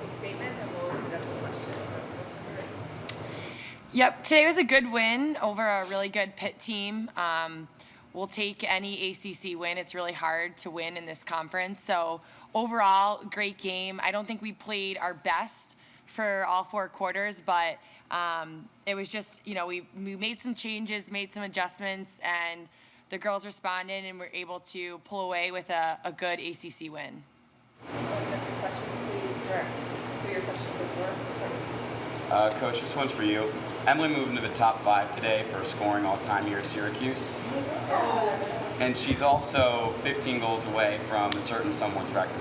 opening statement, and we'll open it up to questions. So, Yep, today was a good win over a really good Pitt team. We'll take any ACC win. It's really hard to win in this conference. So overall, great game. I don't think we played our best for all 4 quarters, but it was just, we made some changes, made some adjustments, and the girls responded and were able to pull away with a good ACC win. open up to questions, please direct who your questions are for. Sorry. Coach, this one's for you. Emily moved into the top 5 today for scoring all-time here at Syracuse. And she's also 15 goals away from a certain someone's record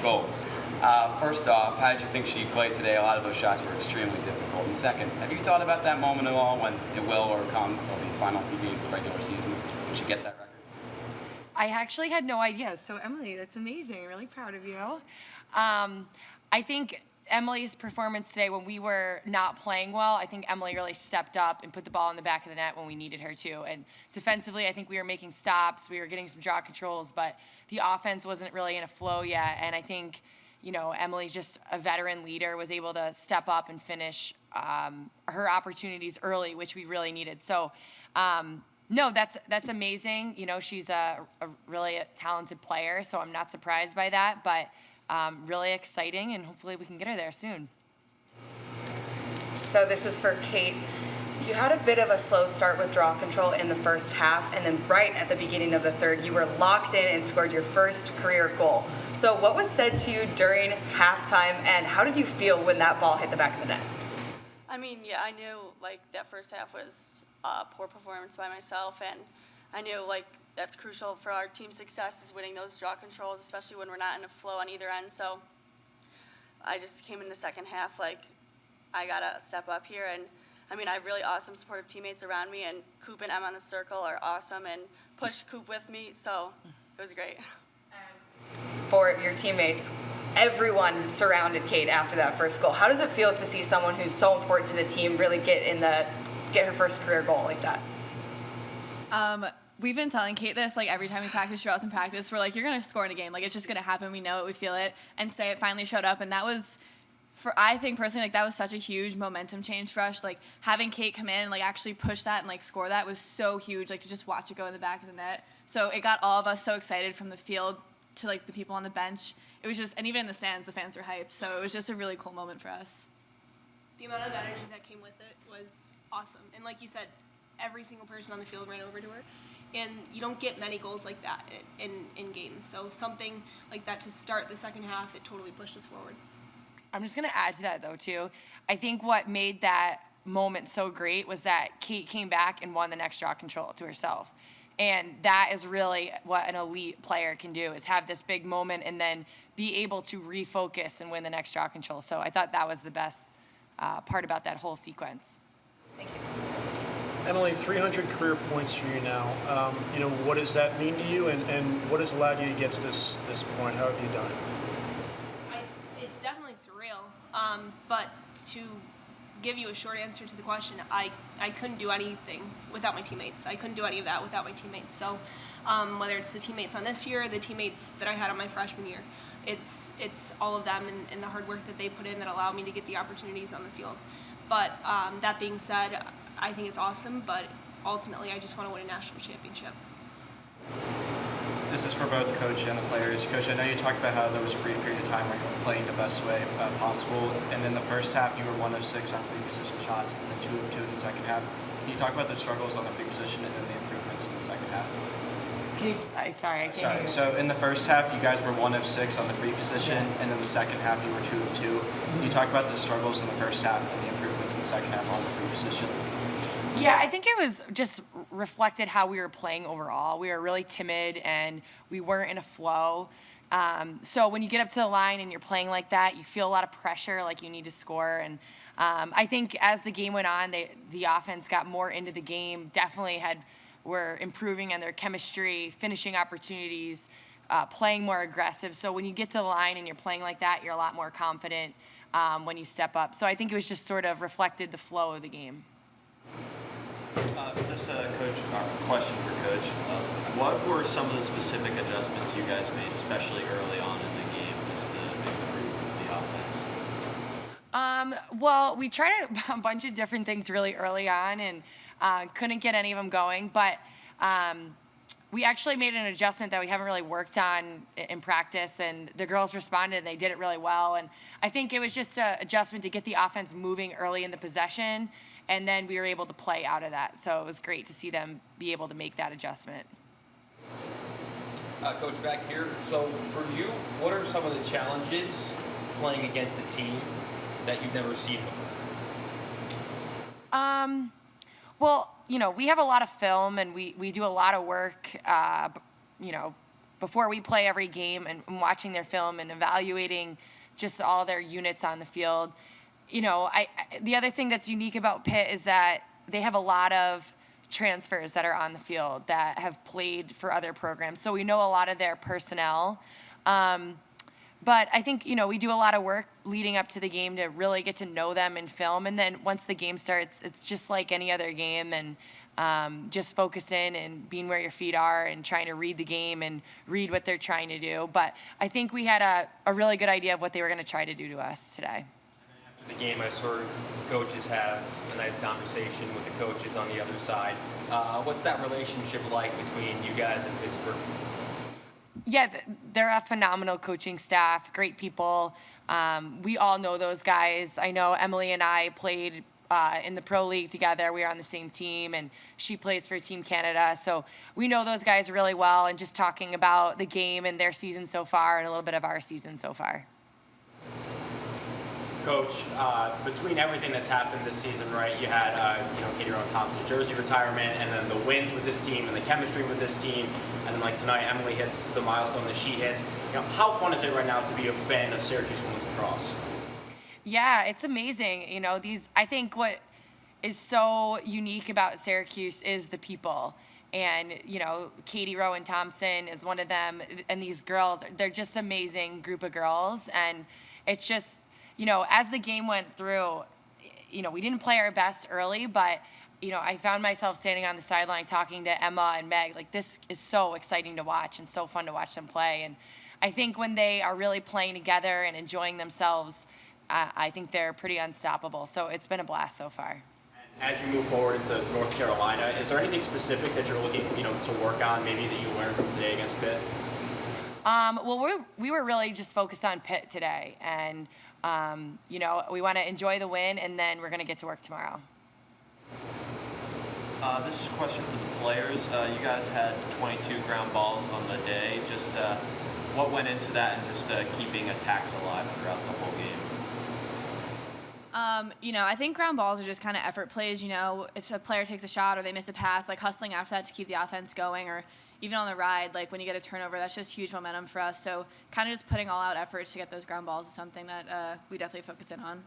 goals. First off, how did you think she played today? A lot of those shots were extremely difficult. And second, have you thought about that moment at all when it will or come over these final few games of the regular season when she gets that record? I actually had no idea. So Emily, that's amazing. Really proud of you. I think Emily's performance today, when we were not playing well, I think Emily really stepped up and put the ball in the back of the net when we needed her to. And defensively, I think we were making stops. We were getting some draw controls, but the offense wasn't really in a flow yet. And I think, Emily's just a veteran leader, was able to step up and finish her opportunities early, which we really needed. So, no, that's amazing. She's a really talented player, so I'm not surprised by that. But really exciting, and hopefully we can get her there soon. So this is for Kate. You had a bit of a slow start with draw control in the first half, and then right at the beginning of the third, you were locked in and scored your first career goal. So what was said to you during halftime, and how did you feel when that ball hit the back of the net? I mean, yeah, I knew, that first half was poor performance by myself, and I knew, that's crucial for our team success is winning those draw controls, especially when we're not in a flow on either end. So I just came in the second half I got to step up here. And, I have really awesome supportive teammates around me, and Coop and Em on the circle are awesome and pushed Coop with me, so it was great. For your teammates, everyone surrounded Kate after that first goal. How does it feel to see someone who's so important to the team really get her first career goal like that? We've been telling Kate this, every time we practice, she goes in practice, we're you're going to score in a game. It's just going to happen. We know it. We feel it. And today it finally showed up. And that was, I think personally, that was such a huge momentum change for us. Having Kate come in and, actually push that and, score that was so huge, to just watch it go in the back of the net. So it got all of us so excited from the field to, the people on the bench. It was just, and even in the stands, the fans were hyped. So it was just a really cool moment for us. The amount of energy that came with it was awesome. And like you said, every single person on the field ran over to her. And you don't get many goals like that in games. So something like that to start the second half, it totally pushed us forward. I'm just going to add to that, though, too. I think what made that moment so great was that Kate came back and won the next draw control to herself. And that is really what an elite player can do, is have this big moment and then be able to refocus and win the next draw control. So I thought that was the best part about that whole sequence. Thank you. Emily, 300 career points for you now. What does that mean to you, and what has allowed you to get to this point? How have you done it? It's definitely surreal, but to give you a short answer to the question, I couldn't do anything without my teammates. I couldn't do any of that without my teammates. So whether it's the teammates on this year, the teammates that I had on my freshman year, it's all of them and the hard work that they put in that allowed me to get the opportunities on the field. But that being said, I think it's awesome, but ultimately I just want to win a national championship. This is for both coach and the players. Coach, I know you talked about how there was a brief period of time where you were playing the best way possible, and in the first half you were 1 of 6 on free position shots, and then 2 of 2 in the second half. Can you talk about the struggles on the free position and then the improvements in the second half? I can't hear you. So in the first half, you guys were 1 of 6 on the free position, and in the second half, you were 2 of 2. Can you talk about the struggles in the first half and the improvements in the second half on the free position? Yeah, I think it was just reflected how we were playing overall. We were really timid and we weren't in a flow. So when you get up to the line and you're playing like that, you feel a lot of pressure, like you need to score. And I think as the game went on, the offense got more into the game, definitely were improving on their chemistry, finishing opportunities, playing more aggressive. So when you get to the line and you're playing like that, you're a lot more confident when you step up. So I think it was just sort of reflected the flow of the game. Just a question for Coach. What were some of the specific adjustments you guys made, especially early on in the game, just to improve the offense? Well, we tried a bunch of different things really early on and couldn't get any of them going, but we actually made an adjustment that we haven't really worked on in practice, and the girls responded and they did it really well. And I think it was just an adjustment to get the offense moving early in the possession, and then we were able to play out of that. So it was great to see them be able to make that adjustment. Coach, back here. So for you, what are some of the challenges playing against a team that you've never seen before? Well, we have a lot of film and we do a lot of work, before we play every game and watching their film and evaluating just all their units on the field. The other thing that's unique about Pitt is that they have a lot of transfers that are on the field that have played for other programs. So we know a lot of their personnel. But I think, we do a lot of work leading up to the game to really get to know them in film. And then once the game starts, it's just like any other game. And just focus in and being where your feet are and trying to read the game and read what they're trying to do. But I think we had a really good idea of what they were going to try to do to us today. After the game, I saw the coaches have a nice conversation with the coaches on the other side. What's that relationship like between you guys and Pittsburgh? Yeah, they're a phenomenal coaching staff, great people. We all know those guys. I know Emily and I played in the Pro League together. We were on the same team, and she plays for Team Canada. So we know those guys really well, and just talking about the game and their season so far and a little bit of our season so far. Coach, between everything that's happened this season, right? You had, Kayla Thompson's jersey retirement, and then the wins with this team, and the chemistry with this team, and then like tonight, Emily hits the milestone that she hits. How fun is it right now to be a fan of Syracuse women's lacrosse? Yeah, it's amazing. I think what is so unique about Syracuse is the people. And, Katie Rowan Thompson is one of them. And these girls, they're just amazing group of girls. And it's just, as the game went through, we didn't play our best early, but, I found myself standing on the sideline talking to Emma and Meg. Like, this is so exciting to watch and so fun to watch them play. And I think when they are really playing together and enjoying themselves, I think they're pretty unstoppable. So it's been a blast so far. As you move forward into North Carolina, is there anything specific that you're looking, to work on, maybe that you learned from today against Pitt? Well, we were really just focused on Pitt today, and we want to enjoy the win, and then we're going to get to work tomorrow. This is a question for the players. You guys had 22 ground balls on the day. Just what went into that, and just keeping attacks alive throughout the whole game? I think ground balls are just kind of effort plays. If a player takes a shot or they miss a pass, like hustling after that to keep the offense going, or even on the ride, like when you get a turnover, that's just huge momentum for us. So kind of just putting all out efforts to get those ground balls is something that we definitely focus in on.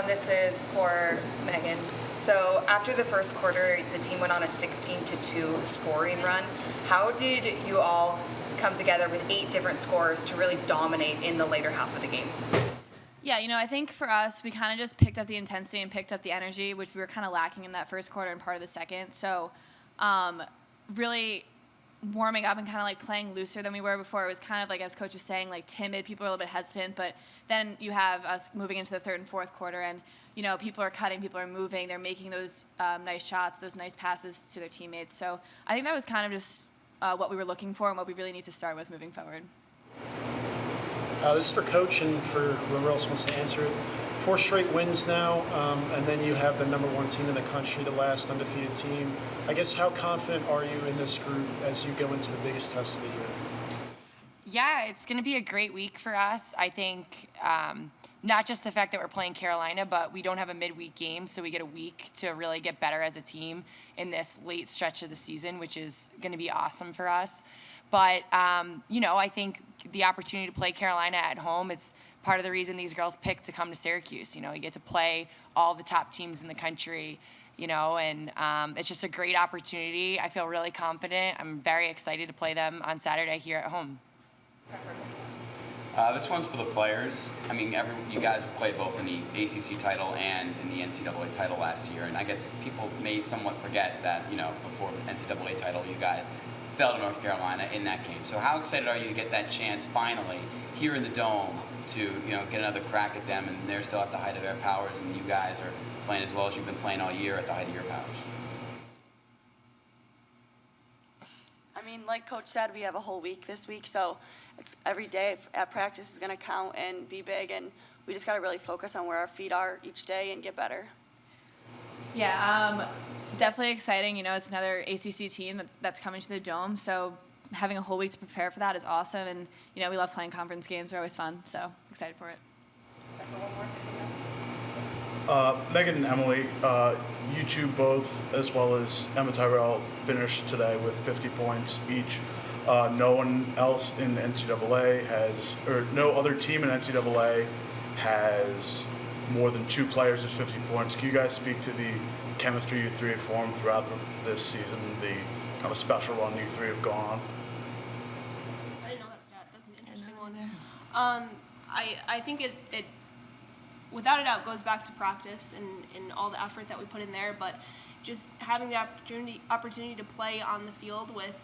This is for Megan. So after the first quarter, the team went on a 16-2 scoring run. How did you all come together with 8 different scorers to really dominate in the later half of the game? Yeah, I think for us, we kind of just picked up the intensity and picked up the energy, which we were kind of lacking in that first quarter and part of the second. So really warming up and kind of like playing looser than we were before. It was kind of like, as Coach was saying, like timid. People are a little bit hesitant, but then you have us moving into the third and fourth quarter, and people are cutting, people are moving, they're making those nice shots, those nice passes to their teammates. So I think that was kind of just what we were looking for and what we really need to start with moving forward. This is for Coach and for whoever else wants to answer it. 4 straight wins now, and then you have the #1 team in the country, the last undefeated team. I guess how confident are you in this group as you go into the biggest test of the year? Yeah, it's going to be a great week for us. I think not just the fact that we're playing Carolina, but we don't have a midweek game, so we get a week to really get better as a team in this late stretch of the season, which is going to be awesome for us. But, I think the opportunity to play Carolina at home, it's part of the reason these girls picked to come to Syracuse. You get to play all the top teams in the country, and it's just a great opportunity. I feel really confident. I'm very excited to play them on Saturday here at home. This one's for the players. I mean, you guys played both in the ACC title and in the NCAA title last year, and I guess people may somewhat forget that, before the NCAA title, you guys fell to North Carolina in that game. So how excited are you to get that chance finally here in the Dome to get another crack at them, and they're still at the height of their powers, and you guys are playing as well as you've been playing all year at the height of your powers? I mean, like Coach said, we have a whole week this week, so it's every day at practice is going to count and be big, and we just got to really focus on where our feet are each day and get better. Yeah, definitely exciting. It's another ACC team that's coming to the Dome, so having a whole week to prepare for that is awesome. And, we love playing conference games. They're always fun, so excited for it. Megan and Emily, you two both, as well as Emma Tyrell, finished today with 50 points each. No one else in NCAA has, or no other team in NCAA has more than 2 players with 50 points. Can you guys speak to the chemistry you three have formed throughout this season, the kind of special run you three have gone on? I didn't know that stat. That's an interesting one. I think it without a doubt goes back to practice and all the effort that we put in there, but just having the opportunity to play on the field with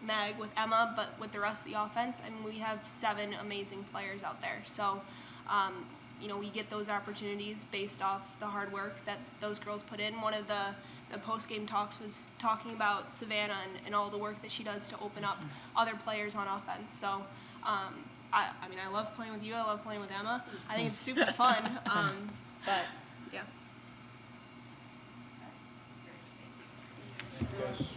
Meg, with Emma, but with the rest of the offense. I mean, we have 7 amazing players out there. So, we get those opportunities based off the hard work that those girls put in. One of the post-game talks was talking about Savannah and all the work that she does to open up other players on offense. So, I love playing with you. I love playing with Emma. I think it's super fun. But, yeah. Yes.